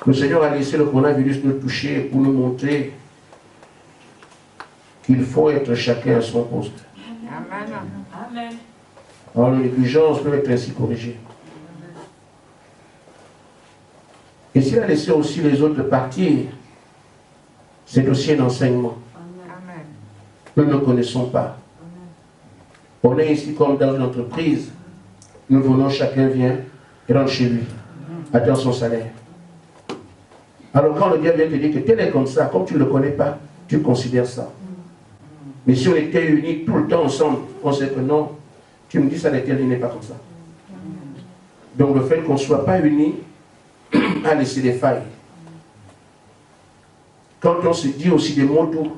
Le Seigneur a laissé le coronavirus nous toucher pour nous montrer qu'il faut être chacun à son poste. Amen. Alors, les négligences peuvent être ainsi corrigées. Et s'il a laissé aussi les autres partir, c'est aussi un enseignement. Amen. Nous ne connaissons pas. On est ici comme dans une entreprise. Nous venons, chacun vient et rentre chez lui. Attend son salaire. Alors quand le diable vient te dire que tel est comme ça, comme tu ne le connais pas, tu considères ça. Mais si on était unis tout le temps ensemble, on sait que non, tu me dis ça, il n'est pas comme ça. Donc le fait qu'on ne soit pas unis a laissé des failles. Quand on se dit aussi des mots doux,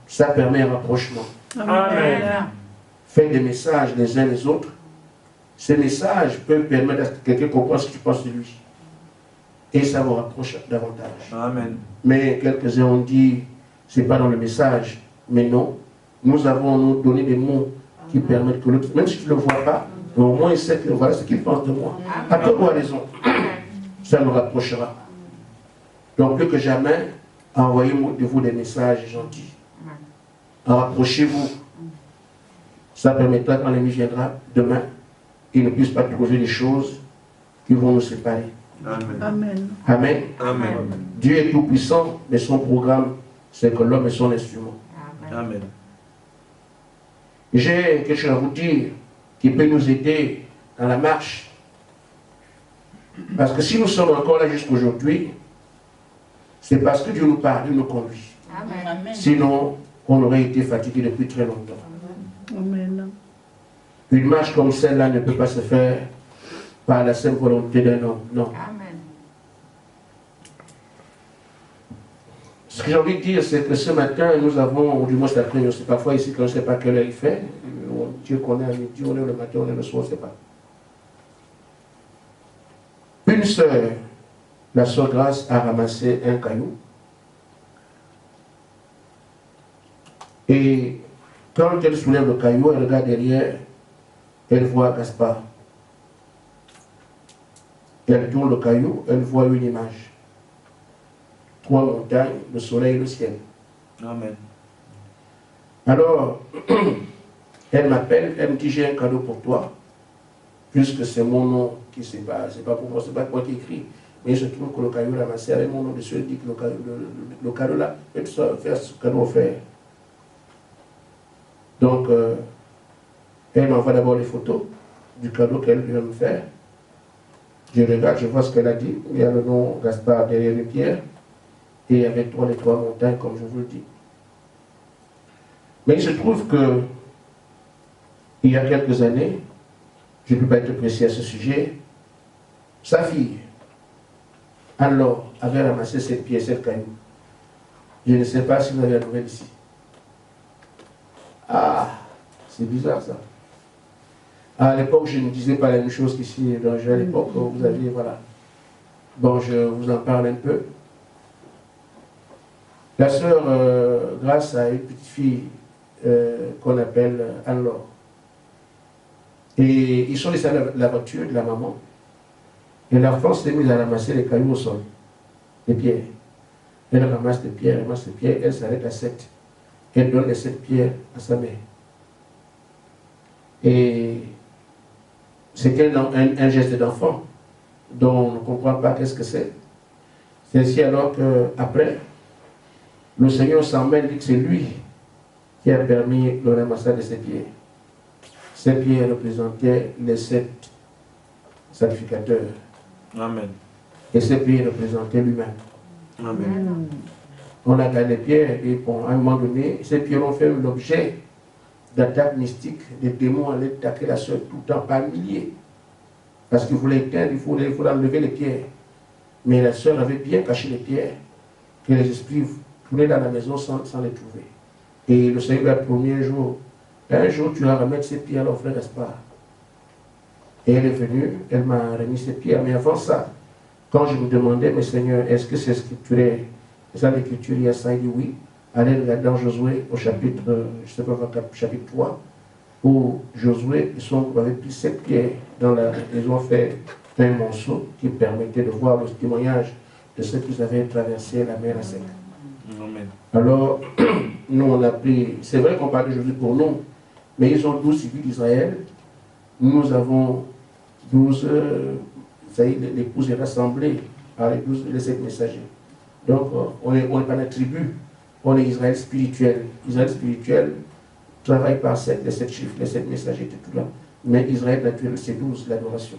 ça permet un rapprochement. Amen. Faites des messages les uns les autres. Ces messages peuvent permettre à quelqu'un de comprendre ce que tu penses de lui. Et ça vous rapproche davantage. Amen. Mais quelques-uns ont dit, ce n'est pas dans le message. Mais non, nous avons nous donné des mots qui permettent que l'autre, même si tu ne le vois pas, au moins il sait que voilà ce qu'il pense de moi. À toi ou à raison. Ça nous rapprochera. Donc plus que jamais, envoyez-moi de vous des messages gentils. Rapprochez-vous. Ça permettra quand l'ennemi viendra demain, il ne puisse pas trouver des choses qui vont nous séparer. Amen. Amen. Amen. Amen. Dieu est tout puissant, mais son programme, c'est que l'homme est son instrument. Amen. J'ai quelque chose à vous dire qui peut nous aider dans la marche. Parce que si nous sommes encore là jusqu'aujourd'hui, c'est parce que Dieu nous parle, Dieu nous conduit. Amen. Sinon, on aurait été fatigué depuis très longtemps. Amen. Une marche comme celle-là ne peut pas se faire par la simple volonté d'un homme. Non. Amen. Ce que j'ai envie de dire, c'est que ce matin, nous avons, ou du moins cet après-midi, on sait parfois ici qu'on ne sait pas quelle heure il fait. Dieu connaît à midi, on est le matin, on est le soir, on ne sait pas. Une sœur, la sœur Grâce, a ramassé un caillou. Et quand elle soulève le caillou, elle regarde derrière, elle voit Gaspard. Elle tourne le caillou, elle voit une image. 3 montagnes, le soleil et le ciel. Amen. Alors, elle m'appelle, elle me dit j'ai un cadeau pour toi, puisque c'est mon nom qui c'est pas pour moi, c'est pas moi qui écris. Mais il se trouve que le caillou ramassé avec mon nom dessus, elle dit que le cadeau là, elle peut faire ce cadeau offert. Donc, elle m'envoie d'abord les photos du cadeau qu'elle vient me faire. Je regarde, je vois ce qu'elle a dit. Il y a le nom Gaspard derrière les pierres. Et avec toi les 3 montagnes, comme je vous le dis. Mais il se trouve que, il y a quelques années, je ne peux pas être précis à ce sujet, sa fille, alors, avait ramassé cette pièce, cette caillou. Je ne sais pas si vous avez la nouvelle ici. Ah, c'est bizarre ça. À l'époque, je ne disais pas la même chose qu'ici. À l'époque, vous aviez, voilà. Bon, je vous en parle un peu. La sœur Grâce a une petite fille qu'on appelle Anne-Laure. Et ils sont laissés à la voiture de la maman. Et l'enfant s'est mise à ramasser les cailloux au sol, les pierres. Elle ramasse les pierres, elle s'arrête à 7. Elle donne les 7 pierres à sa mère. Et c'est un geste d'enfant dont on ne comprend pas qu'est-ce que c'est. C'est ainsi alors qu'après, le Seigneur s'en mêle, dit que c'est lui qui a permis le ramassage de ces pierres. Ces pierres représentaient les 7 sacrificateurs. Amen. Et ces pierres représentaient lui-même. Amen. On a gardé les pierres et bon, à un moment donné, ces pierres ont fait l'objet d'attaques mystiques. Les démons allaient attaquer la sœur tout le temps par milliers. Parce qu'ils voulaient éteindre, il faut enlever les pierres. Mais la sœur avait bien caché les pierres, que les esprits tournaient dans la maison sans les trouver. Et le Seigneur a promis un jour tu vas remettre ces pierres à frère Gaspard. Et elle est venue, elle m'a remis ces pierres. Mais avant ça, quand je me demandais, mais Seigneur, est-ce que c'est scripturé? C'est ça l'écriture, il y a ça, il dit oui. Allez regarder dans Josué au chapitre, je sais pas, chapitre 3, où Josué et son groupe avaient pris 7 pierres ils ont fait un monceau qui permettait de voir le témoignage de ceux qui avaient traversé la mer à sec. Amen. Alors, nous on a pris, c'est vrai qu'on parle aujourd'hui pour nous, mais ils ont 12 civils d'Israël. Nous avons 12, ça y est, l'épouse est rassemblée par les 7 messagers. Donc, on n'est pas la tribu, on est Israël spirituel. Israël spirituel travaille par les 7 chiffres, les 7 messagers, tout là. Mais Israël naturel, c'est 12, l'adoration.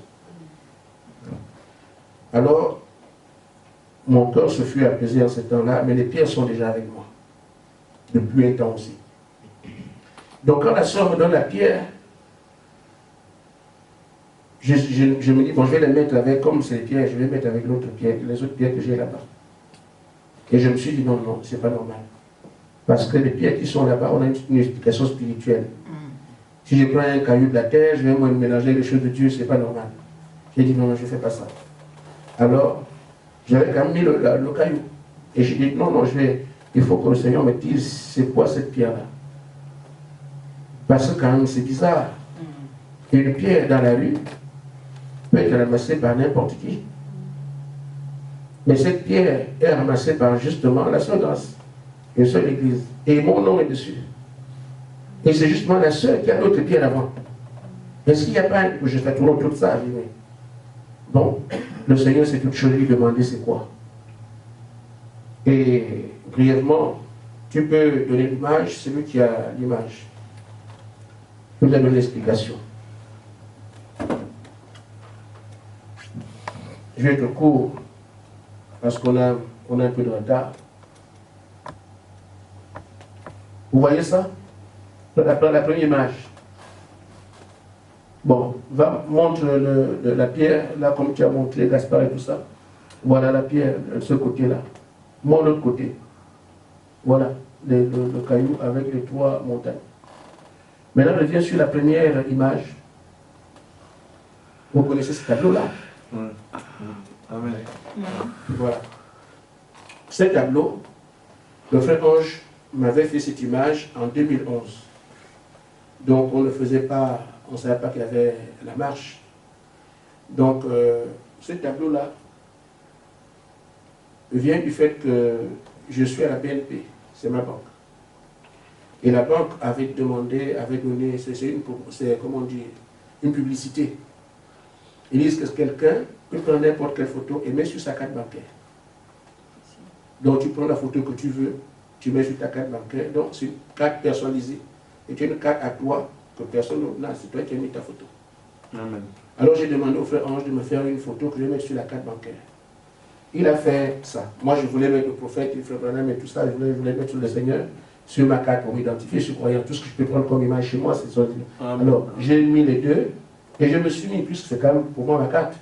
Alors, mon cœur se fut apaisé en ce temps-là, mais les pierres sont déjà avec moi, depuis un temps aussi. Donc, quand la sœur me donne la pierre, je me dis, bon, je vais les mettre avec, comme c'est les pierres, je vais mettre avec l'autre pierre, les autres pierres que j'ai là-bas. Et je me suis dit, non, non, c'est pas normal. Parce que les pierres qui sont là-bas, on a une explication spirituelle. Si je prends un caillou de la terre, je vais moi mélanger les choses de Dieu, c'est pas normal. J'ai dit, non, non, je ne fais pas ça. Alors, j'avais quand même mis le caillou. Et j'ai dit, non, non, il faut que le Seigneur me dise, c'est quoi cette pierre-là? Parce que quand même, c'est bizarre. Une pierre dans la rue peut être ramassée par n'importe qui. Mais cette pierre est ramassée par justement la seule grâce, une seule église. Et mon nom est dessus. Et c'est justement la seule qui a d'autres pierres avant. Est-ce qu'il n'y a pas un... Je fais toujours tout ça, mais... Bon, le Seigneur, c'est toute chose, lui demander c'est quoi. Et brièvement, tu peux donner l'image, c'est lui qui a l'image. Je vous donne l'explication. Je vais être court, parce qu'on a un peu de retard. Vous voyez ça? La première image. Bon, montre la pierre, là comme tu as montré, Gaspard et tout ça. Voilà la pierre, de ce côté-là. Mon autre côté. Voilà, le caillou avec les 3 montagnes. Maintenant, je viens sur la première image. Vous connaissez ce tableau-là? Amen. Voilà. Ce tableau, le frère Ange m'avait fait cette image en 2011. Donc, on ne faisait pas, on ne savait pas qu'il y avait la marche. Donc, ce tableau-là vient du fait que je suis à la BNP, c'est ma banque. Et la banque avait demandé, avait donné, c'est comment on dit, une publicité. Ils disent que quelqu'un peut prendre n'importe quelle photo et mettre sur sa carte bancaire. Donc tu prends la photo que tu veux, tu mets sur ta carte bancaire. Donc c'est une carte personnalisée. Et tu as une carte à toi que personne n'a, c'est toi qui as mis ta photo. Amen. Alors j'ai demandé au frère Ange de me faire une photo que je vais mettre sur la carte bancaire. Il a fait ça. Moi je voulais mettre le prophète, le frère Branham et tout ça, je voulais mettre sur le Seigneur, sur ma carte pour m'identifier, je suis croyant. Tout ce que je peux prendre comme image chez moi, c'est son. Alors j'ai mis les deux. Et je me suis mis, puisque c'est quand même pour moi ma carte.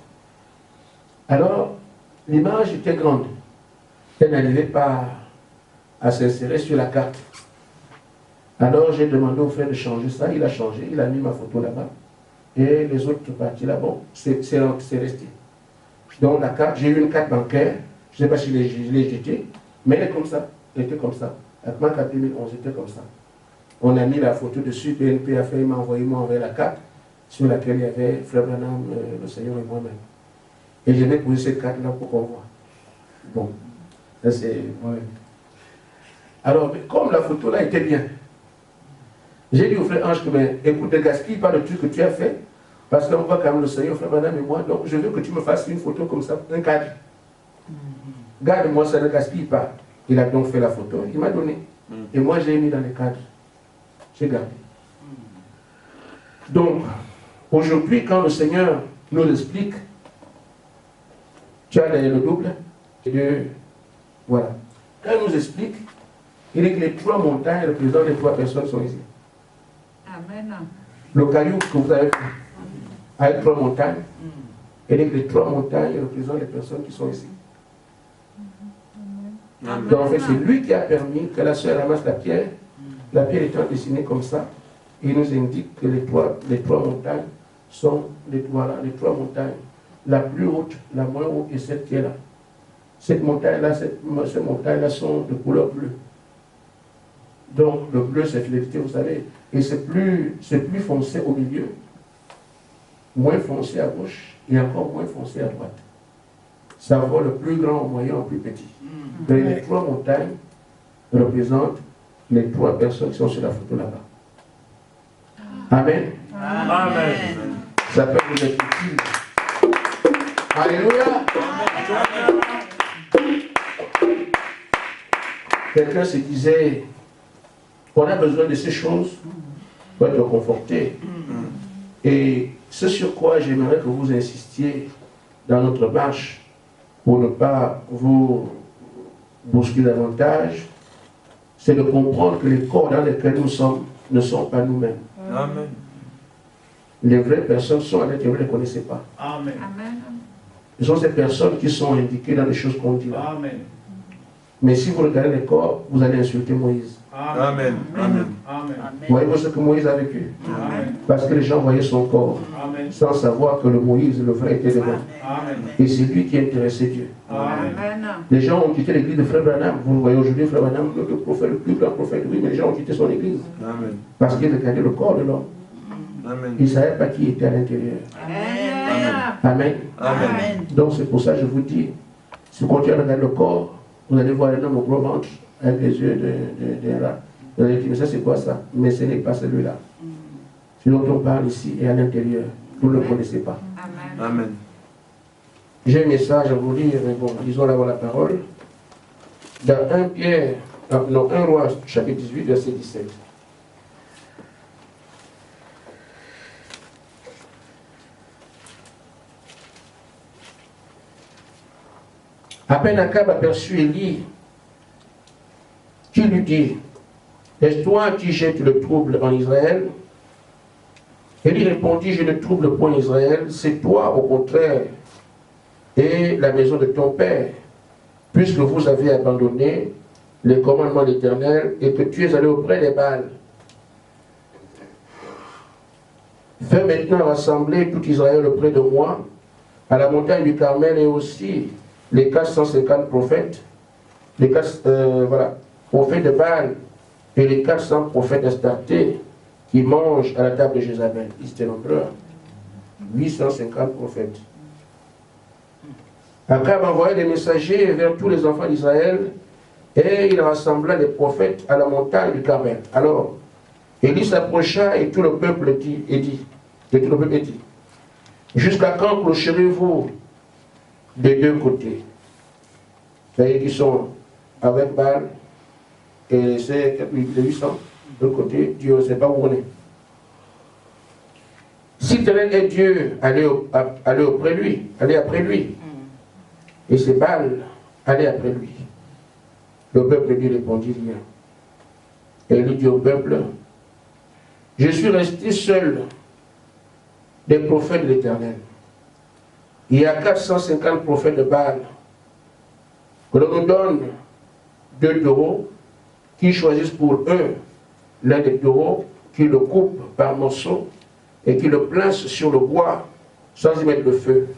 Alors, l'image était grande. Elle n'arrivait pas à s'insérer sur la carte. Alors, j'ai demandé au frère de changer ça. Il a changé. Il a mis ma photo là-bas. Et les autres parties là, bon, c'est resté. Donc, la carte, j'ai eu une carte bancaire. Je ne sais pas si je l'ai jetée. Mais elle est comme ça. Elle était comme ça. Avec ma carte 2011, était comme ça. On a mis la photo dessus. BNP a fait, il m'a envoyé la carte, sur laquelle il y avait Frère Branham, le Seigneur et moi-même. Et je vais poser cette carte-là pour qu'on voit. Bon, ça c'est moi-même. Alors, comme la photo là était bien, j'ai dit au frère Ange que, mais, écoute, ne gaspille pas le truc que tu as fait, parce qu'on voit quand même le Seigneur, Frère Branham et moi, donc je veux que tu me fasses une photo comme ça, un cadre. Garde-moi, ça ne gaspille pas. Il a donc fait la photo, il m'a donné. Et moi, j'ai mis dans les cadres. J'ai gardé. Donc, aujourd'hui, quand le Seigneur nous explique, tu as le double, voilà. Quand il nous explique, il dit que les 3 montagnes représentent les 3 personnes qui sont ici. Amen. Le caillou que vous avez fait, avec 3 montagnes, il dit que les 3 montagnes représentent les personnes qui sont ici. Amen. Donc, en fait, c'est lui qui a permis que la sœur ramasse la pierre étant dessinée comme ça. Il nous indique que les trois montagnes sont les 3 montagnes. La plus haute, la moins haute et celle qui est là. Cette montagne-là, ces montagnes-là sont de couleur bleue. Donc le bleu, c'est fidélité, vous savez. Et c'est plus foncé au milieu, moins foncé à gauche et encore moins foncé à droite. Savoir le plus grand au moyen au plus petit. Et les 3 montagnes représentent les 3 personnes qui sont sur la photo là-bas. Amen. Amen. Ça peut vous être utile. Alléluia. Quelqu'un se disait qu'on a besoin de ces choses pour être conforté. Et ce sur quoi j'aimerais que vous insistiez dans notre marche pour ne pas vous bousculer davantage, c'est de comprendre que les corps dans lesquels nous sommes ne sont pas nous-mêmes. Amen. Les vraies personnes sont à l'intérieur, vous ne les connaissez pas. Amen. Amen. Ce sont ces personnes qui sont indiquées dans les choses qu'on dit là. Amen. Mais si vous regardez les corps, vous allez insulter Moïse. Amen. Amen. Voyez-vous ce que Moïse a vécu? Amen. Parce que les gens voyaient son corps Amen. sans savoir que le Moïse, le vrai, était devant. Amen. Et c'est lui qui intéressait Dieu. Amen. Amen. Les gens ont quitté l'église de Frère Branham. Vous le voyez aujourd'hui, Frère Branham, le prophète, le plus grand prophète, oui, mais les gens ont quitté son église. Amen. Parce qu'il regardait le corps de l'homme. Amen. Il ne savait pas qui était à l'intérieur. Amen. Amen. Amen. Donc c'est pour ça que je vous dis, si vous continuez à regarder le corps, vous allez voir un homme au gros ventre, avec les yeux de là. Vous allez dire, mais ça c'est quoi ça? Mais ce n'est pas celui-là. Ce dont on parle ici et à l'intérieur, vous ne le connaissez pas. Amen. Amen. J'ai un message à vous lire, mais bon, lisons d'abord la parole. Dans 1 Roi, chapitre 18, verset 17. À peine Akab aperçut Élie, qui lui dit, est-ce toi qui jettes le trouble en Israël? Élie répondit, je ne trouble point Israël, c'est toi au contraire, et la maison de ton père, puisque vous avez abandonné les commandements de l'Éternel et que tu es allé auprès des Baals. Fais maintenant rassembler tout Israël auprès de moi, à la montagne du Carmel, et aussi les 450 prophètes, prophètes de Baal, et les 400 prophètes d'Astarté qui mangent à la table de Jézabel. Ils étaient nombreux. 850 prophètes. Akab envoya des messagers vers tous les enfants d'Israël et il rassembla les prophètes à la montagne du Carmel. Alors, Élie s'approcha et tout le peuple dit, jusqu'à quand clocherez-vous des deux côtés? C'est-à-dire qu'ils sont avec Baal et c'est les 800 de l'autre côté, Dieu ne sait pas où on est. Si l'Éternel est Dieu, allez auprès de lui, allez après lui. Et c'est Baal, allez après lui. Le peuple lui répondit rien. Et il dit au peuple, je suis resté seul des prophètes de l'Éternel. Il y a 450 prophètes de Baal. Que l'on nous donne 2 taureaux, qui choisissent pour eux l'un des taureaux, qui le coupent par morceaux et qui le placent sur le bois sans y mettre le feu.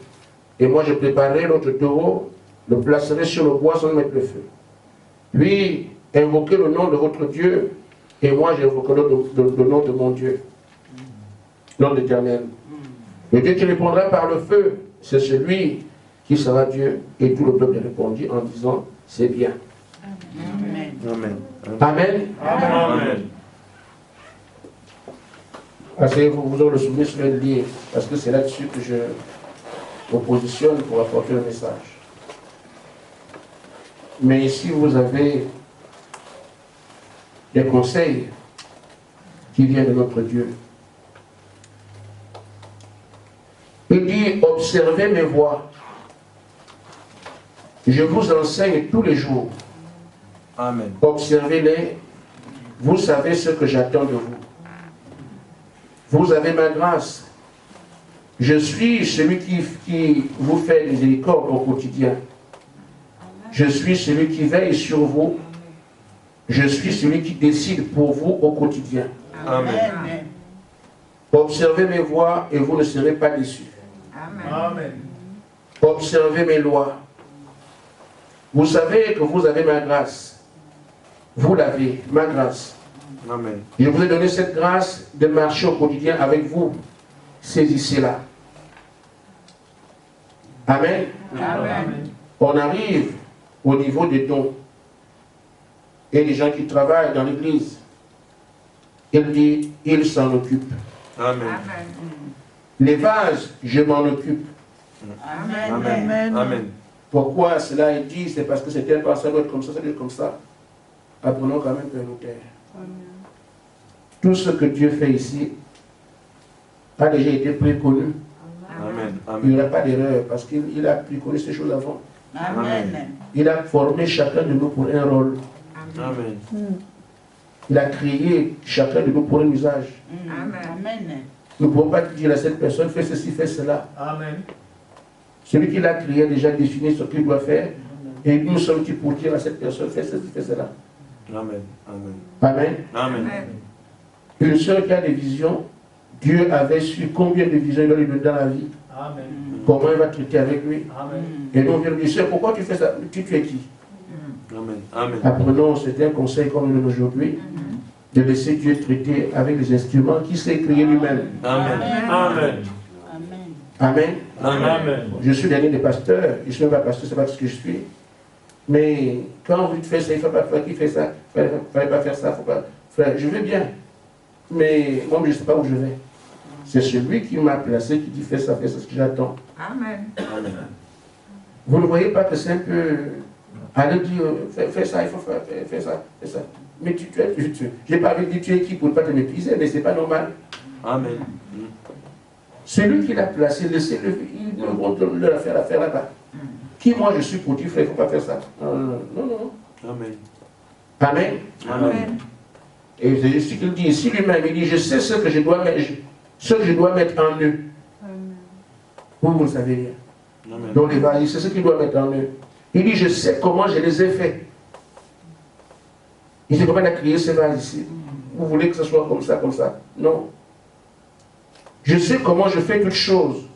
Et moi je préparerai l'autre taureau, le placerai sur le bois sans y mettre le feu. Puis invoquez le nom de votre Dieu, et moi j'invoquerai le nom de mon Dieu, nom de l'Éternel. Le Dieu qui répondra par le feu, c'est celui qui sera Dieu. Et tout le peuple répondit en disant, c'est bien. Amen. Amen. Amen. Amen. Asseyez-vous, vous aurez le souvenir, je vais le lire, parce que c'est là-dessus que je me positionne pour apporter le message. Mais ici, vous avez des conseils qui viennent de notre Dieu. Il dit, observez mes voies. Je vous enseigne tous les jours. Amen. Observez-les. Vous savez ce que j'attends de vous. Vous avez ma grâce. Je suis celui qui vous fait miséricorde au quotidien. Je suis celui qui veille sur vous. Je suis celui qui décide pour vous au quotidien. Amen. Observez mes voies et vous ne serez pas déçus. Amen. Observez mes lois. Vous savez que vous avez ma grâce. Vous l'avez, ma grâce. Amen. Je vous ai donné cette grâce de marcher au quotidien avec vous. Saisissez-la. Amen. Amen. On arrive au niveau des dons. Et les gens qui travaillent dans l'église, il dit, il s'en occupe. Amen. Les vases, je m'en occupe. Amen. Amen. Pourquoi cela est dit? C'est parce que c'était un pas, ça doit être comme ça doit être comme ça. Apprenons quand même Père Luther. Tout ce que Dieu fait ici a déjà été préconnu. Amen. Il n'y Amen. aura pas d'erreur parce qu'il a préconnu ces choses avant. Amen. Il a formé chacun de nous pour un rôle. Amen. Il a créé chacun de nous pour un usage. Amen. Nous ne pouvons pas dire à cette personne, fais ceci, fais cela. Amen. Celui qui l'a créé a déjà défini ce qu'il doit faire. Et nous sommes qui pour dire à cette personne, fais ceci, fais cela. Amen. Amen. Amen. Amen. Une sœur qui a des visions, Dieu avait su combien de visions il va lui donner dans la vie. Amen. Comment il va traiter avec lui. Amen. Et nous on vient lui dire, pourquoi tu fais ça? Tu es qui? Amen. Amen. Apprenons, c'est un conseil comme nous aujourd'hui, de laisser Dieu traiter avec les instruments qu'il s'est créé lui-même. Amen. Amen. Amen. Amen. Je suis dernier des pasteurs, je ne suis pas pasteur, c'est pas ce que je suis. Mais quand vous faites ça, il ne faut pas faire qui fait ça, il ne fallait pas faire ça, faut pas faire. Je vais bien. Mais moi, je ne sais pas où je vais. C'est celui qui m'a placé, qui dit fais ça, ce que j'attends. Amen. Amen. Vous ne voyez pas que c'est un peu. Allez dire, fais ça, il faut faire, fais ça, fais ça. Mais je n'ai pas envie de dire tu es qui pour ne pas te mépriser, mais ce n'est pas normal. Amen. Celui qui l'a placé, laissez-le, il ne le faire là-bas. Qui moi je suis pour dire, frère, il ne faut pas faire ça. Non, non, non. Amen. Amen. Amen. Et c'est ce qu'il dit ici lui-même, il dit, je sais ce que je dois mettre en eux. Vous ne savez rien. Amen. Donc les vases, c'est ce qu'il doit mettre en eux. Il dit, je sais comment je les ai faits. Il dit, comment il a créé ces vases ici? Vous voulez que ce soit comme ça, comme ça? Non. Je sais comment je fais toutes choses.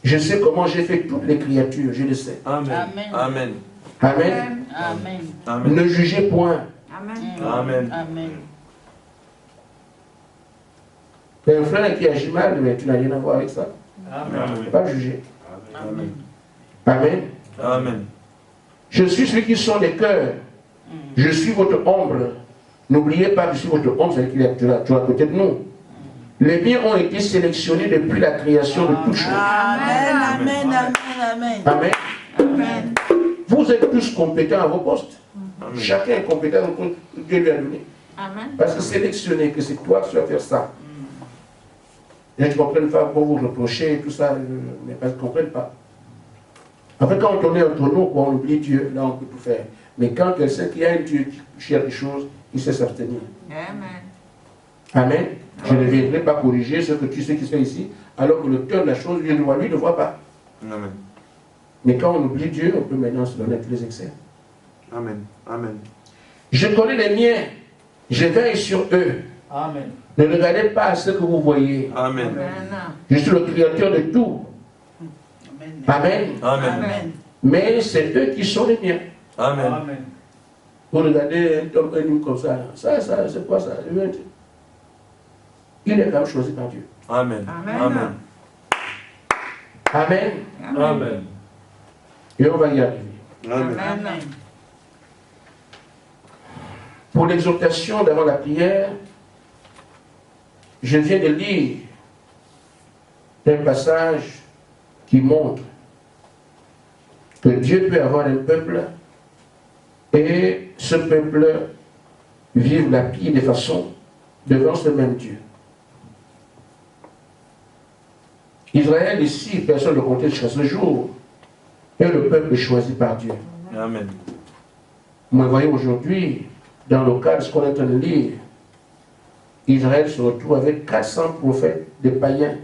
Je sais comment j'ai fait toutes les créatures, je le sais. Amen. Amen. Amen. Amen. Amen. Ne jugez point. Amen. Amen. Un frère qui agit mal, mais tu n'as rien à voir avec ça. Amen. Il ne faut pas juger. Amen. Amen. Amen. Je suis celui qui sont les cœurs. Je suis votre ombre. N'oubliez pas que je suis votre ombre, c'est qu'il est à côté de nous. Les biens ont été sélectionnés depuis la création de toutes choses. Amen. Amen. Amen. Amen. Amen. Vous êtes tous compétents à vos postes. Amen. Chacun est compétent à vos postes que Dieu lui a donné. Amen. Parce que sélectionner que c'est toi qui vas faire ça. Les gens ne comprennent pas pour vous reprocher et tout ça, mais parce qu'ils ne comprennent pas. En fait, quand on est entre nous, on oublie Dieu, là on peut tout faire. Mais quand quelqu'un qui a un Dieu qui cherche des choses, il sait s'abstenir. Amen. Amen. Je ne viendrai pas corriger ce que tu sais qui se fait ici, alors que l'auteur de la chose vient de voir, lui ne voit pas. Amen. Mais quand on oublie Dieu, on peut maintenant se donner tous les excès. Amen. Amen. Je connais les miens, je veille sur eux. Amen. Ne regardez pas à ce que vous voyez. Amen. Je suis le créateur de tout. Amen. Amen. Amen. Mais c'est eux qui sont les miens. Amen. Vous regardez un homme comme ça, c'est quoi ça? Il est quand même choisi par Dieu. Amen. Amen. Amen. Amen. Et on va y arriver. Amen. Amen. Pour l'exhortation d'avant la prière, je viens de lire un passage qui montre que Dieu peut avoir un peuple et ce peuple vivre la pire des façons devant ce même Dieu. Israël ici, personne ne comptait jusqu'à ce jour, est le peuple choisi par Dieu. Amen. Vous voyez aujourd'hui, dans le cadre de ce qu'on est en train de lire, Israël se retrouve avec 400 prophètes des païens.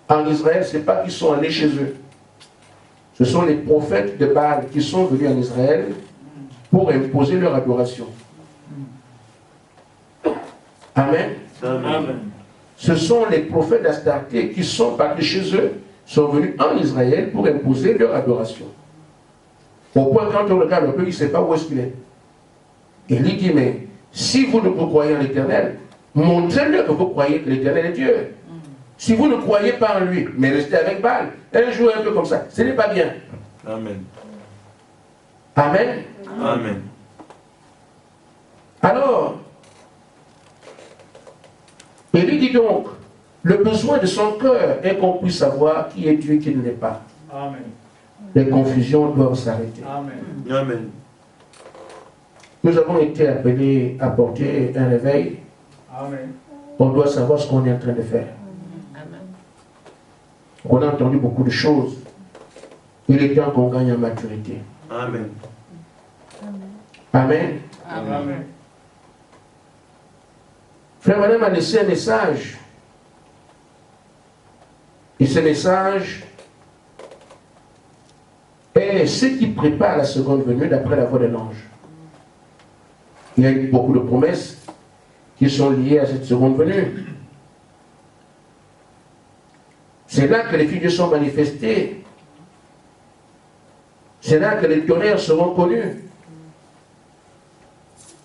En Israël, ce n'est pas qu'ils sont allés chez eux. Ce sont les prophètes de Baal qui sont venus en Israël pour imposer leur adoration. Amen. Amen. Ce sont les prophètes d'Astarté qui sont partis chez eux, sont venus en Israël pour imposer leur adoration. Au point, quand on regarde un peu, il ne sait pas où est-ce qu'il est. Il lui dit, mais si vous ne vous croyez en l'Éternel, montrez-le que vous croyez que l'Éternel est Dieu. Si vous ne croyez pas en lui, mais restez avec Baal, un jour un peu comme ça, ce n'est pas bien. Amen. Amen. Amen. Alors, il lui dit donc, le besoin de son cœur est qu'on puisse savoir qui est Dieu et qui ne l'est pas. Amen. Les confusions doivent s'arrêter. Amen. Amen. Nous avons été appelés à porter un réveil. Amen. On doit savoir ce qu'on est en train de faire. On a entendu beaucoup de choses. Il est temps qu'on gagne en maturité. Amen. Amen. Amen. Frère Madame a laissé un message. Et ce message est ce qui prépare la seconde venue d'après la voix de l'ange. Il y a eu beaucoup de promesses qui sont liées à cette seconde venue. C'est là que les filles de Dieu sont manifestées. C'est là que les tonnerres seront connus.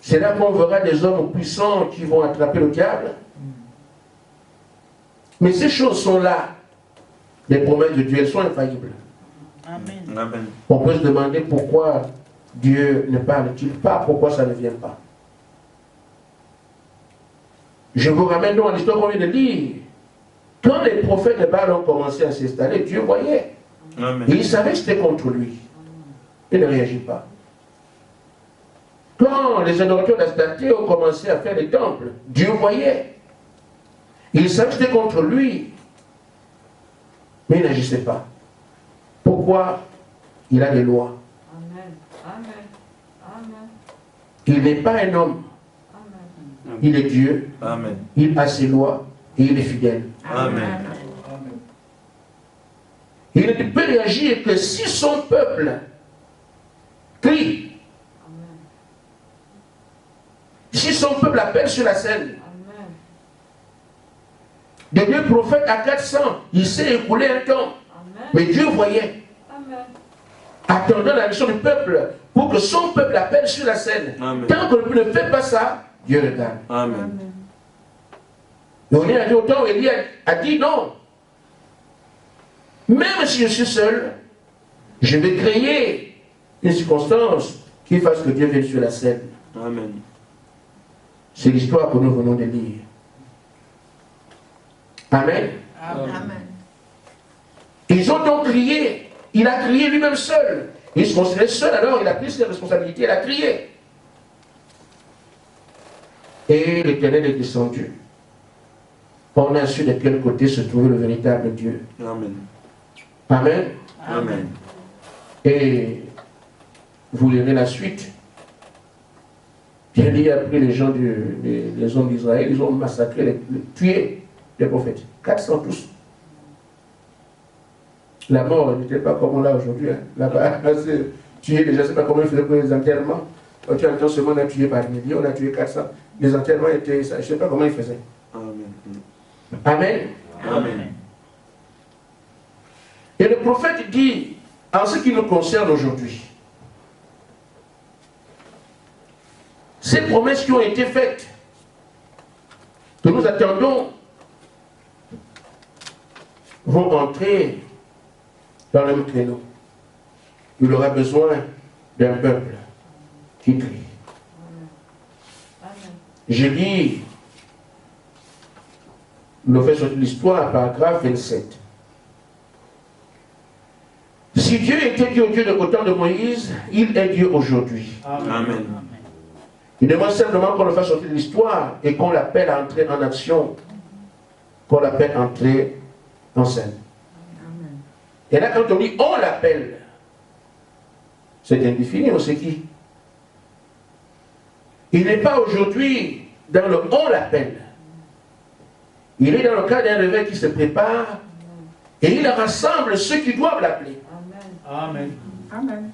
C'est là qu'on verra des hommes puissants qui vont attraper le diable. Mais ces choses sont là. Les promesses de Dieu, elles sont infaillibles. Amen. Amen. On peut se demander pourquoi Dieu ne parle-t-il pas, pourquoi ça ne vient pas. Je vous ramène donc à l'histoire qu'on vient de lire. Quand les prophètes de Baal ont commencé à s'installer, Dieu voyait. Amen. Et il savait que c'était contre lui. Il ne réagit pas. Quand les adorateurs d'Astarté ont commencé à faire les temples, Dieu voyait. Il savait que c'était contre lui. Mais il n'agissait pas. Pourquoi? Il a des lois. Amen. Amen. Amen. Il n'est pas un homme. Amen. Il est Dieu. Amen. Il a ses lois et il est fidèle. Amen. Amen. Il ne peut réagir que si son peuple crie. Amen. Si son peuple appelle sur la scène. Amen. De 2 prophètes à 400, il s'est écoulé un temps. Amen. Mais Dieu voyait, Amen. attendant la mission du peuple, pour que son peuple appelle sur la scène. Amen. Tant que le peuple ne fait pas ça, Dieu regarde. Amen. Et on est allé au temps où Élie a dit non. Même si je suis seul, je vais créer une circonstance qui fasse que Dieu vienne sur la scène. Amen. C'est l'histoire que nous venons de lire. Amen. Amen. Ils ont donc crié. Il a crié lui-même seul. Il se considérait seul, alors il a pris ses responsabilités, il a crié. Et l'Éternel est descendu. On a su de quel côté se trouvait le véritable Dieu. Amen. Amen. Amen. Et vous lirez la suite. Élie a pris les gens, les hommes d'Israël, ils ont massacré, tué les prophètes. 400 tous. La mort n'était pas comme on l'a aujourd'hui. Hein. Là-bas, tuer déjà, je ne sais pas comment ils faisaient pour les enterrements. Quand tu entends seulement on a tué par milliers, on a tué 400. Les enterrements étaient ça. Je ne sais pas comment ils faisaient. Amen. Amen. Amen. Et le prophète dit, en ce qui nous concerne aujourd'hui, ces promesses qui ont été faites, que nous attendons, vont entrer dans le même créneau. Il aura besoin d'un peuple qui crie. Je lis le fait sur l'histoire, paragraphe 27. Si Dieu était Dieu au Dieu au temps de Moïse, il est Dieu aujourd'hui. Amen. Il demande simplement qu'on le fasse sortir de l'histoire et qu'on l'appelle à entrer en action, qu'on l'appelle à entrer en scène. Et là, quand on dit on l'appelle, c'est indéfini, on sait qui. Il n'est pas aujourd'hui dans le on l'appelle. Il est dans le cas d'un réveil qui se prépare et il rassemble ceux qui doivent l'appeler. Amen. Amen.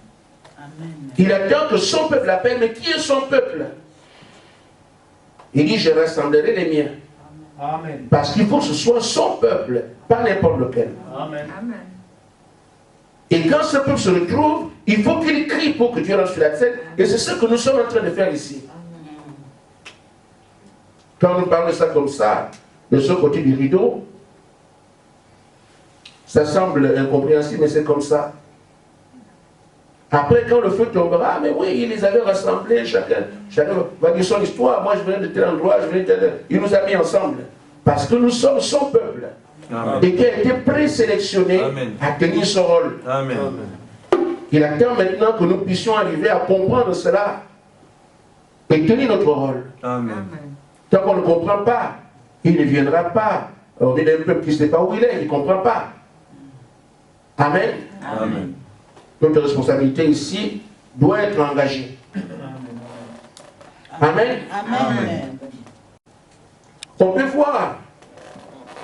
Il attend que son peuple l'appelle, mais qui est son peuple? Il dit, je rassemblerai les miens. Amen. Parce qu'il faut que ce soit son peuple, pas n'importe lequel. Amen. Amen. Et quand ce peuple se retrouve, il faut qu'il crie pour que Dieu rentre sur la scène. Et c'est ce que nous sommes en train de faire ici. Quand nous parlons de ça comme ça, de ce côté du rideau, Ça semble incompréhensible, mais c'est comme ça. Après, quand le feu tombera, mais oui, il les avait rassemblés, chacun va dire son histoire. Moi, je venais de tel endroit, je venais de tel... Il nous a mis ensemble. Parce que nous sommes son peuple. Amen. Et qui a été présélectionné à tenir son rôle. Amen. Il attend maintenant que nous puissions arriver à comprendre cela et tenir notre rôle. Amen. Tant qu'on ne comprend pas, il ne viendra pas. On est d'un peuple qui ne sait pas où il est, il ne comprend pas. Amen. Amen. Notre responsabilité ici doit être engagée. Amen. Amen. On peut voir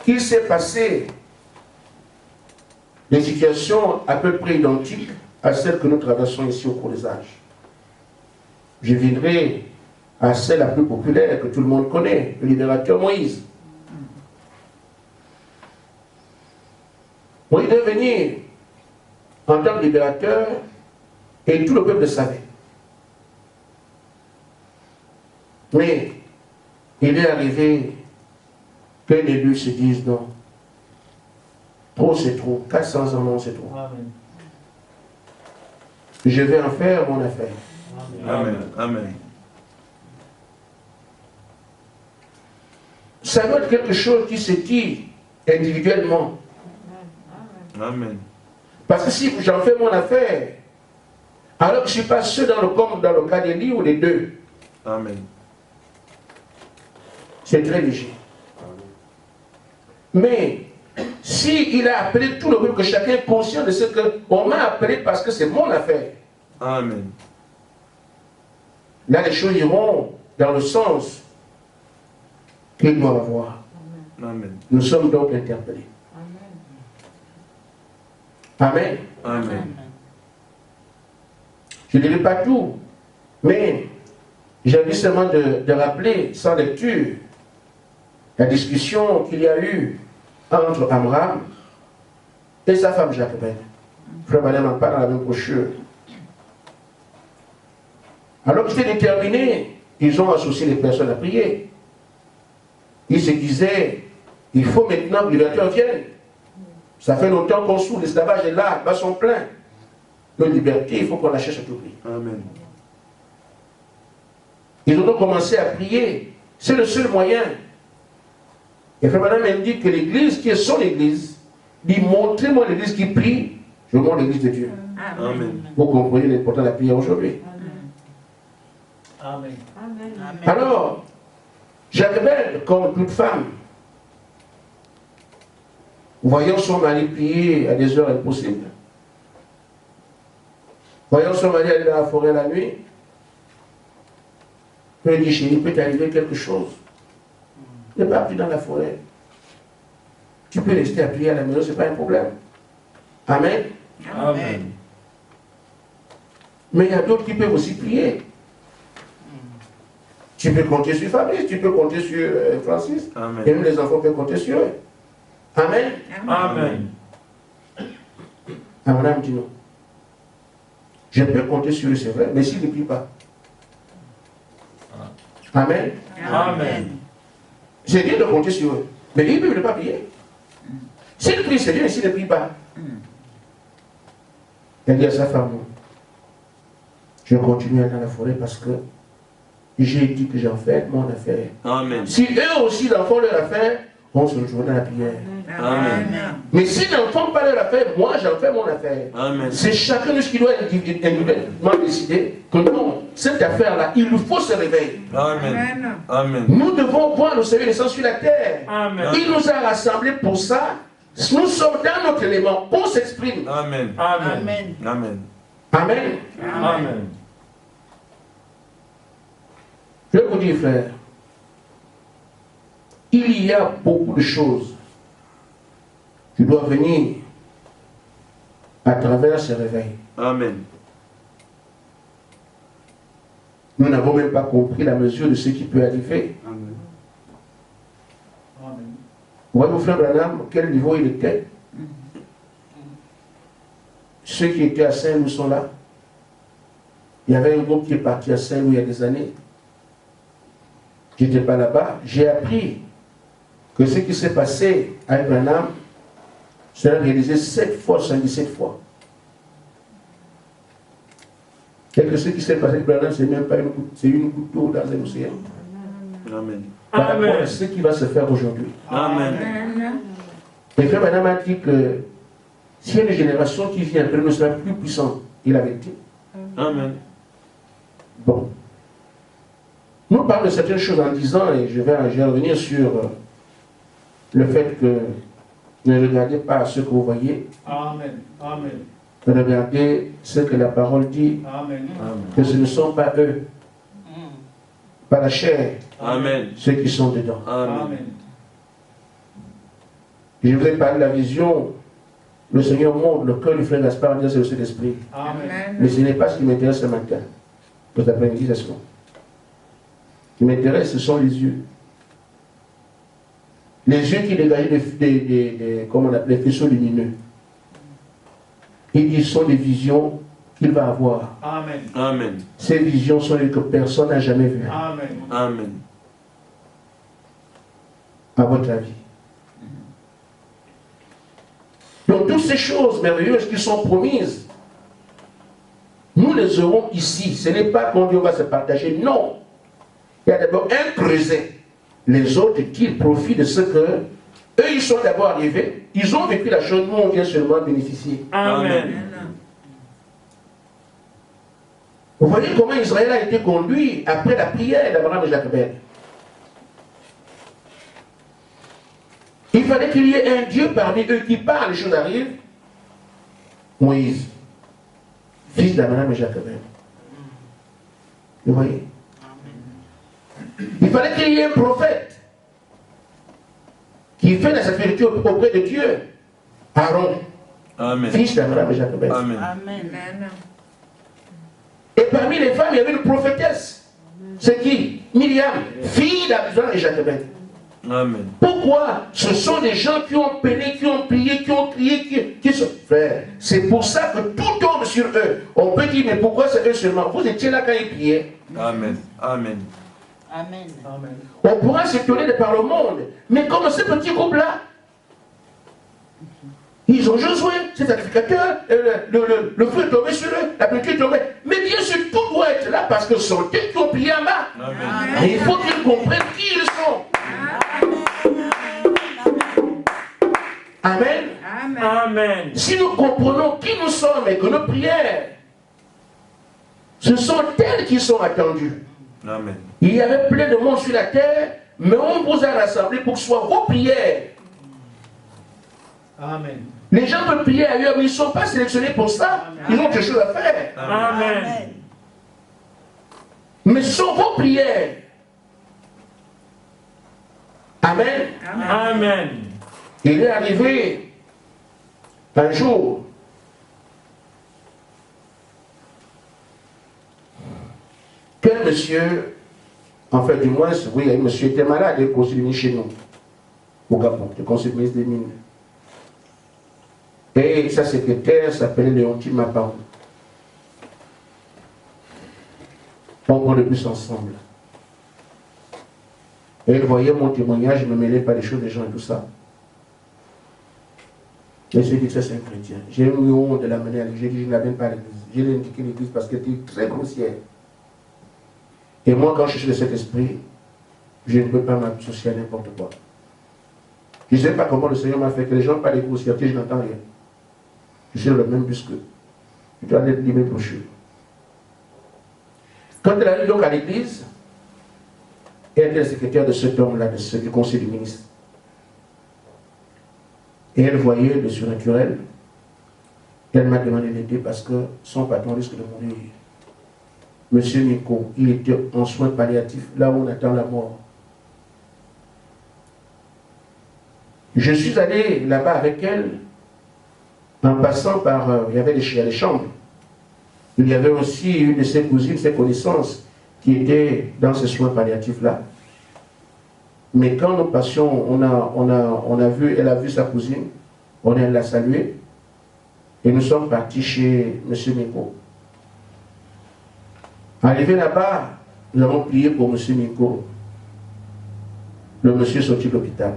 qu'il s'est passé des situations à peu près identiques à celles que nous traversons ici au cours des âges. Je viendrai à celle la plus populaire que tout le monde connaît, le libérateur Moïse. Moïse devait venir en tant que libérateur et tout le peuple le savait. Mais il est arrivé qu'un élu se dise non. Trop c'est trop, 400 ans non c'est trop. Amen. Je vais en faire mon affaire. Amen. Amen. Ça doit être quelque chose qui se dit individuellement. Amen. Parce que si j'en fais mon affaire, alors que je ne suis pas seul comme dans le cas d'Élie ou des deux, Amen. c'est très léger. Mais si il a appelé tout le peuple, que chacun est conscient de ce qu'on m'a appelé parce que c'est mon affaire, Amen. là les choses iront dans le sens qu'ils doivent avoir. Amen. Nous sommes donc interpellés. Amen. Amen. Je ne dirai pas tout, mais j'ai envie seulement de rappeler, sans lecture, la discussion qu'il y a eu entre Amram et sa femme Jacquebelle. Frère Madame n'en parle dans la même brochure. Alors qu'ils étaient déterminés, ils ont associé les personnes à prier. Ils se disaient, il faut maintenant que le libérateur vienne. Ça fait longtemps qu'on souffre, l'esclavage est là, les bas sont pleins. Notre liberté, il faut qu'on la cherche à tout prix. Amen. Ils ont donc commencé à prier. C'est le seul moyen. Et Frère Madame indique que l'église qui est son église, dit montrez-moi l'église qui prie, je vous montre l'église de Dieu. Amen. Vous comprenez l'importance de la prière aujourd'hui. Amen. Alors, Jacquebelle, comme toute femme, voyant son mari prier à des heures impossibles, voyant son mari aller dans la forêt la nuit, elle dit, chérie, il peut t'arriver quelque chose. Ne pas plus dans la forêt. Tu peux rester à prier à la maison, ce n'est pas un problème. Amen. Amen. Mais il y a d'autres qui peuvent aussi prier. Tu peux compter sur Fabrice, tu peux compter sur Francis. Amen. Et même les enfants peuvent compter sur eux. Amen. Amen. Abraham dit non. Je peux compter sur eux, c'est vrai, mais s'ils ne prient pas. Amen. Amen. C'est bien de compter sur eux, mais ils ne peuvent pas prier. S'ils prient, c'est bien, s'ils ne prient pas. Elle dit à sa femme, je continue à aller dans la forêt parce que j'ai dit que j'en fais mon affaire. Amen. Si eux aussi en font leur affaire, on se rejoint dans la prière. Amen. Mais s'ils n'en font pas leur affaire, moi j'en fais mon affaire. Amen. C'est chacun de ce qui doit individuellement décider que non, cette affaire-là, il nous faut se réveiller. Amen. Amen. Nous devons voir le Seigneur descendre sur la terre. Amen. Il nous a rassemblés pour ça. Nous sommes dans notre élément. On s'exprime. Amen. Amen. Amen. Amen. Amen. Je vais vous dire, frère, il y a beaucoup de choses qui doivent venir à travers ce réveil. Amen. Nous n'avons même pas compris la mesure de ce qui peut arriver. Amen. Vous voyez, mon frère Branham, quel niveau il était? Ceux qui étaient à Saint-Louis sont là. Il y avait un groupe qui est parti à Saint-Louis il y a des années. Je n'étais pas là-bas. J'ai appris que ce qui s'est passé à Branham sera réalisé 7 fois, 77 fois. Et que ce qui s'est passé avec ce n'est même pas une goutte, c'est une goutte d'eau dans un océan. Amen. Par rapport à ce qui va se faire aujourd'hui. Amen. Et frère Madame a dit que s'il y a une génération qui vient, elle ne sera plus puissante. Il avait dit. Amen. Bon. Nous parlons de certaines choses en disant, et je vais revenir sur le fait que ne regardez pas ce que vous voyez. Amen. Amen. Regardez ce que la parole dit. Amen. Que ce ne sont pas eux, pas la chair, Amen. ceux qui sont dedans. Amen. Je vous ai parlé de la vision. Le Seigneur montre le cœur du frère Gaspard, c'est le Saint-Esprit. Amen. Mais ce n'est pas ce qui m'intéresse ce matin. Cet après-midi, c'est ce qui m'intéresse, ce sont les yeux. Les yeux qui dégagent comment on appelle, des faisceaux lumineux. Ils sont des visions qu'il va avoir. Amen. Amen. Ces visions sont les que personne n'a jamais vues. Amen. Amen. À votre avis. Donc toutes ces choses merveilleuses qui sont promises, nous les aurons ici. Ce n'est pas qu'on dit on va se partager. Non. Il y a d'abord un creuset. Les autres qu'ils profitent de ce que eux ils sont d'abord arrivés. Ils ont vécu la chose. Nous on vient seulement bénéficier. Amen. Vous voyez comment Israël a été conduit après la prière d'Abraham et Jacob. Il fallait qu'il y ait un Dieu parmi eux qui parle, les choses arrivent. Moïse, fils d'Abraham et Jacob. Vous voyez? Il fallait qu'il y ait un prophète qui fait la sacrifice auprès de Dieu. Aaron, Amen. fils d'Abraham et Jacob. Amen. Et parmi les femmes, il y avait une prophétesse. C'est qui? Myriam, fille d'Abraham et Jacob. Amen. Pourquoi? Ce sont des gens qui ont peiné, qui ont prié, qui ont crié, qui sont... Frère, c'est pour ça que tout tombe sur eux. On peut dire, mais pourquoi c'est eux seulement? Vous étiez là quand ils priaient. Amen. Amen. Amen. On pourra s'étonner de par le monde. Mais comme ce petit groupe-là, ils ont Josué, c'est sacrificateur, le feu est tombé sur eux, la pluie est tombée. Mais bien sûr, tout doit être là parce que ce sont eux qui ont prié en bas. Amen. Et il faut qu'ils comprennent qui ils sont. Amen. Amen. Si nous comprenons qui nous sommes et que nos prières, ce sont elles qui sont attendues. Amen. Il y avait plein de monde sur la terre, mais on vous a rassemblés pour que ce soit vos prières. Amen. Les gens peuvent prier ailleurs, mais ils ne sont pas sélectionnés pour ça. Ils ont quelque chose à faire. Amen. Mais ce sont vos prières. Amen. Amen. Il est arrivé un jour qu'un monsieur, en fait du moins, oui, un monsieur était malade et conseiller ministre chez nous, au Gabon, le conseiller ministre des Mines. Et sa secrétaire s'appelait Léontine Mapaou. On prend le bus ensemble. Et elle voyait mon témoignage, je ne me mêlais pas des choses des gens et tout ça. Et je dit, ça c'est un chrétien. J'ai eu honte de la mener à l'église. J'ai dit, je ne l'amène pas à l'église. Je l'ai indiqué à l'église parce qu'elle était très grossière. Et moi, quand je suis de cet esprit, je ne peux pas m'associer à n'importe quoi. Je ne sais pas comment le Seigneur m'a fait que les gens parlent de grossièreté, je n'entends rien. Je suis dans le même bus que. Je dois aller lire mes brochures. Quand elle arrive donc à l'église, elle était la secrétaire de cet homme-là, du conseil du ministre. Et elle voyait le surnaturel. Elle m'a demandé d'aider parce que son patron risque de mourir. Monsieur Nico, il était en soins palliatifs, là où on attend la mort. Je suis allé là-bas avec elle, en passant par... il y avait des chambres. Il y avait aussi une de ses cousines, ses connaissances, qui était dans ces soins palliatifs-là. Mais quand nous passions, on a vu, elle a vu sa cousine, on l'a saluée, et nous sommes partis chez M. Nico. Arrivé là-bas, nous avons prié pour M. Nico. Le monsieur sortit de l'hôpital.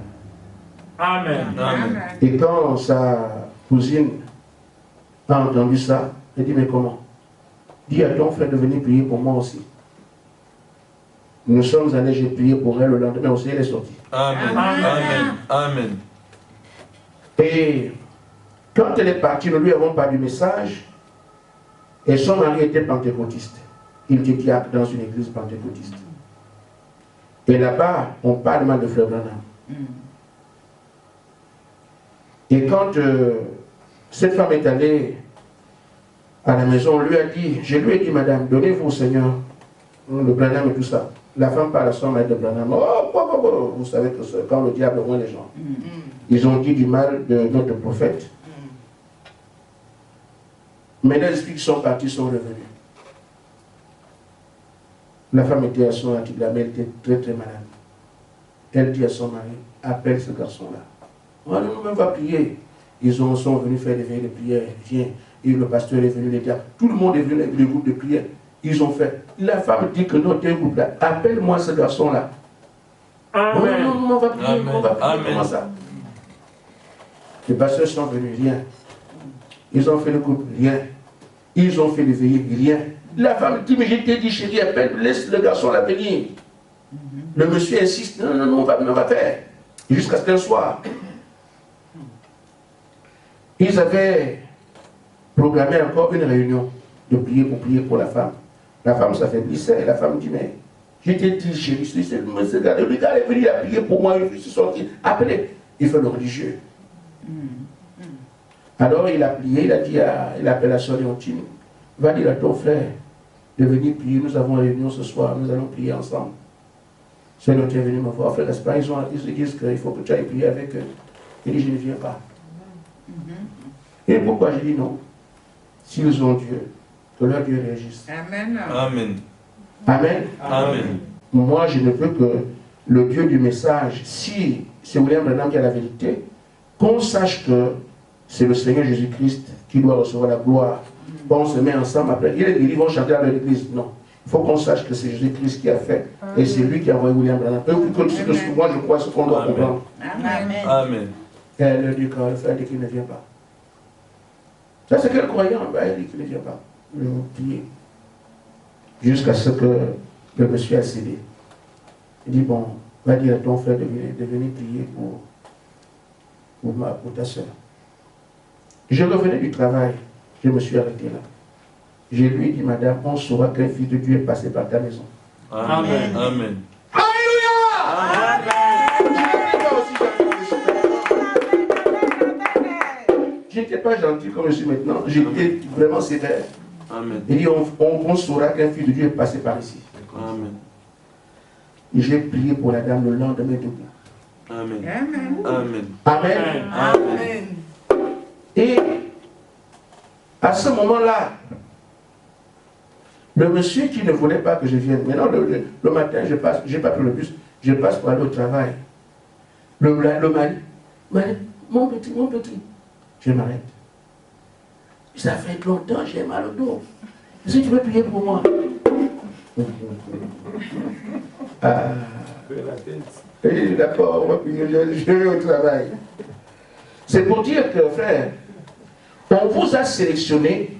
Amen. Amen. Et quand sa cousine a entendu ça, elle dit, mais comment? Dis à ton frère de venir prier pour moi aussi. Nous sommes allés, j'ai prié pour elle, le lendemain aussi, elle est sortie. Amen. Amen. Amen. Et quand elle est partie, nous ne lui avons pas du message. Et son mari était pentecôtiste. Il était diacre dans une église pentecôtiste. Et là-bas, on parle mal de Frère Branham. Et quand cette femme est allée à la maison, on lui a dit, je lui ai dit, madame, donnez-vous au Seigneur le Branham et tout ça. La femme parle à son mari de Branham. Oh, vous savez que quand le diable voit les gens, ils ont dit du mal de notre prophète. Mais les esprits qui sont partis sont revenus. La femme était à son atelier, mais elle était très très malade. Elle dit à son mari, appelle ce garçon-là. Oh, on va prier. Ils sont venus faire des veillées de prière. Viens. Et le pasteur est venu les dire. Tout le monde est venu avec le groupe de prière. Ils ont fait. La femme dit que non, tu es un groupe là. Appelle-moi ce garçon-là. Amen. Non, on va prier. Amen. On va prier. Amen. Comment ça? Les pasteurs sont venus, rien. Ils ont fait le groupe, rien. Ils ont fait les veillées, rien. La femme dit, mais je t'ai dit, chérie, appelle, laisse le garçon là venir. Le monsieur insiste, non, on va faire. Jusqu'à ce qu'un soir, ils avaient programmé encore une réunion de prier pour la femme. La femme s'affaiblissait. La femme dit, mais je t'ai dit, chérie, c'est le monsieur, le gars est venu à prier pour moi, il s'est sorti. Appelez. Il fait le religieux. Alors il a prié, il a dit il appelle à Sœur Léontine, va dire à ton frère de venir prier, nous avons une réunion ce soir, nous allons prier ensemble. Sœur Léontine est venue me voir, frère, n'est-ce pas, ils se disent qu'il faut que tu ailles prier avec eux. Il dit, je ne viens pas. Et pourquoi je dis non? S'ils ont Dieu, que leur Dieu réagisse. Amen. Amen. Amen. Amen. Moi, je ne veux que le Dieu du message, si c'est William Branham qui a la vérité, qu'on sache que c'est le Seigneur Jésus-Christ qui doit recevoir la gloire. Bon, on se met ensemble après. Ils vont chanter dans l'église. Non. Il faut qu'on sache que c'est Jésus-Christ qui a fait. Et c'est lui qui a envoyé William Branham. Moi, je crois ce qu'on doit comprendre. Amen. Amen. Elle dit quand le frère dit qu'il ne vient pas. Ça, c'est quel croyant? Elle dit qu'il ne vient pas. Je vais vous prier. Jusqu'à ce que le monsieur a cédé. Il dit, bon, va dire à ton frère de venir prier pour ta soeur. Je revenais du travail, je me suis arrêté là. Je lui ai dit, madame, on saura qu'un fils de Dieu est passé par ta maison. Amen. Amen. Alléluia! Je n'étais pas gentil comme je suis maintenant, j'étais vraiment sévère. Amen. Il dit, on saura qu'un fils de Dieu est passé par ici. Amen. J'ai prié pour la dame le lendemain debout. Amen. Amen. Amen. Amen. Amen. Et à ce moment-là, le monsieur qui ne voulait pas que je vienne, maintenant le matin, je passe, je n'ai pas pris le bus, je passe pour aller au travail. Le mari, mon petit, je m'arrête. Ça fait longtemps, j'ai mal au dos. Si tu veux prier pour moi. D'accord, on va prier, je vais au travail. C'est pour dire que, frère, on vous a sélectionné,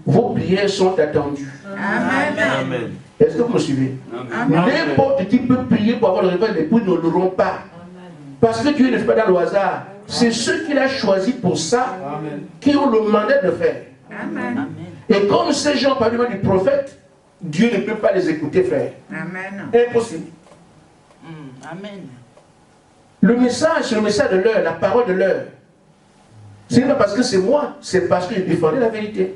vos prières sont attendues. Amen. Amen. Est-ce que vous me suivez? N'importe qui peut prier pour avoir le réveil, les poules ne l'auront pas. Parce que Dieu ne fait pas dans le hasard. C'est ceux qu'il a choisis pour ça qui ont le mandat de faire. Amen. Et comme ces gens parlent du prophète, Dieu ne peut pas les écouter, frère. Amen. Impossible. Amen. Le message, c'est le message de l'heure, la parole de l'heure. Ce n'est pas parce que c'est moi, c'est parce que je défendais la vérité.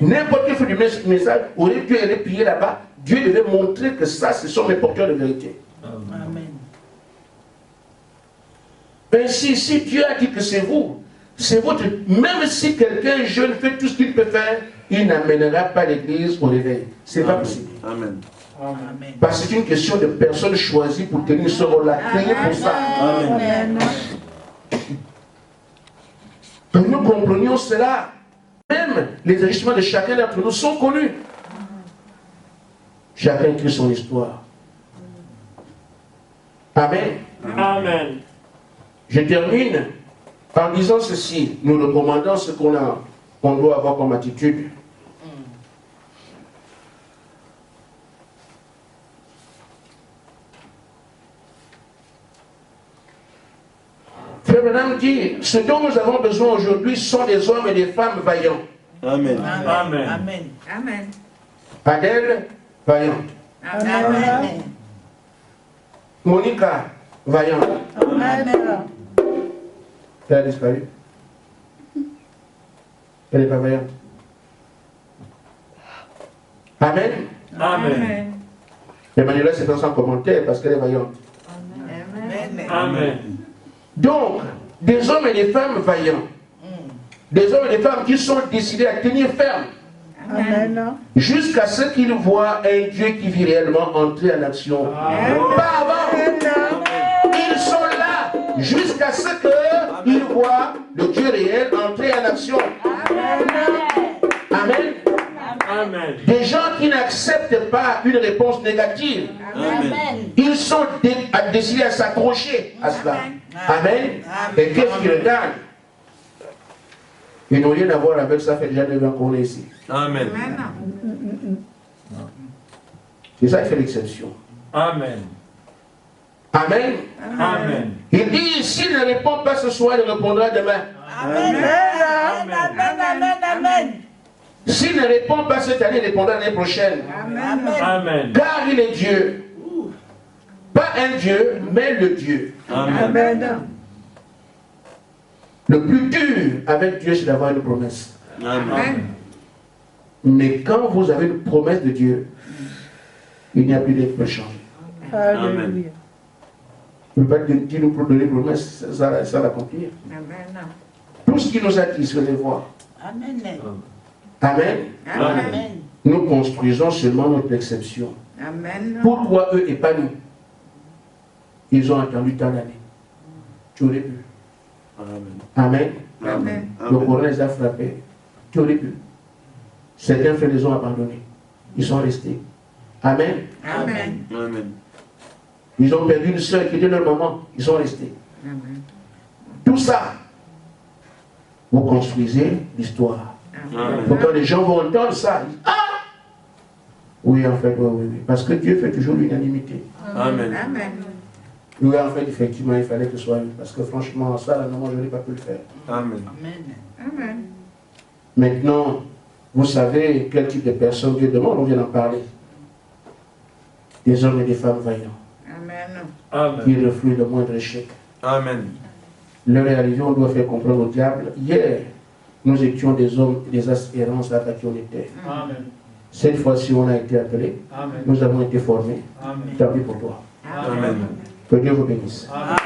N'importe qui fait du message, aurait Dieu allait prier là-bas, Dieu devait montrer que ça, ce sont mes porteurs de vérité. Amen. Ainsi, si Dieu a dit que c'est vous, c'est votre... Même si quelqu'un jeune fait tout ce qu'il peut faire, il n'amènera pas l'église au réveil. C'est pas possible. Amen. Amen. Parce que c'est une question de personnes choisies pour tenir ce rôle-là. Priez pour ça. Amen. Que nous comprenions cela. Même les agissements de chacun d'entre nous sont connus. Chacun écrit son histoire. Amen. Amen. Je termine en disant ceci. Nous recommandons ce qu'on doit avoir comme attitude. Frère Branham dit, ce dont nous avons besoin aujourd'hui sont des hommes et des femmes vaillants. Amen. Amen. Amen. Amen. Adèle, vaillante. Amen. Monica, vaillante. Amen. Elle a disparu. Elle n'est pas vaillante. Amen. Amen. Emmanuel, c'est sans commentaire parce qu'elle est vaillante. Amen. Amen. Donc, des hommes et des femmes vaillants. Des hommes et des femmes qui sont décidés à tenir ferme. Amen. Jusqu'à ce qu'ils voient un Dieu qui vit réellement entrer en action. Pas avant. Ils sont là jusqu'à ce qu'ils voient le Dieu réel entrer en action. Amen. Amen. Des gens qui n'acceptent pas une réponse négative. Amen. Ils sont décidés à s'accrocher à cela. Amen. Et qu'est-ce qu'ils regardent? Ils n'ont rien à voir avec ça, fait déjà 9 ans qu'on est ici. Amen. C'est ça qui fait l'exception. Amen. Amen. Amen. Il dit, s'il ne répond pas ce soir, il répondra demain. Amen. Amen. S'il ne répond pas cette année, il répondra l'année prochaine. Amen. Car il est Dieu. Pas un Dieu, mais le Dieu. Amen. Le plus dur avec Dieu, c'est d'avoir une promesse. Amen. Mais quand vous avez une promesse de Dieu, il n'y a plus d'être changer. Amen. Il ne peut pas dire nous pour donner une promesse, ça l'accomplir. Tout ce qu'il nous a dit, c'est les voir. Amen. Amen. Amen. Nous construisons seulement notre exception. Pourquoi eux et pas nous? Ils ont attendu tant d'années. Tu aurais pu. Amen. Amen. Le Coran les a frappés. Tu aurais pu. Certains frères les ont abandonnés. Ils sont restés. Amen. Amen. Amen. Ils ont perdu une soeur qui était leur maman. Ils sont restés. Tout ça, vous construisez l'histoire. Amen. Donc quand les gens vont entendre ça, ils disent, ah! Oui, en fait, oui. Parce que Dieu fait toujours l'unanimité. Amen. Oui, en fait, effectivement, il fallait que ce soit lui. Parce que franchement, ça, là, non, moi, je n'ai pas pu le faire. Amen. Amen. Maintenant, vous savez quel type de personnes Dieu demande, on vient d'en parler. Des hommes et des femmes vaillants, qui Amen. refluent le moindre échec. Amen. L'heure est arrivée, on doit faire comprendre au diable. Hier, nous étions des hommes et des aspirances à qui on était. Amen. Cette fois-ci, on a été appelés, Amen. nous avons été formés. Amen. Tant pis pour toi. Amen. Que Dieu vous bénisse. Amen.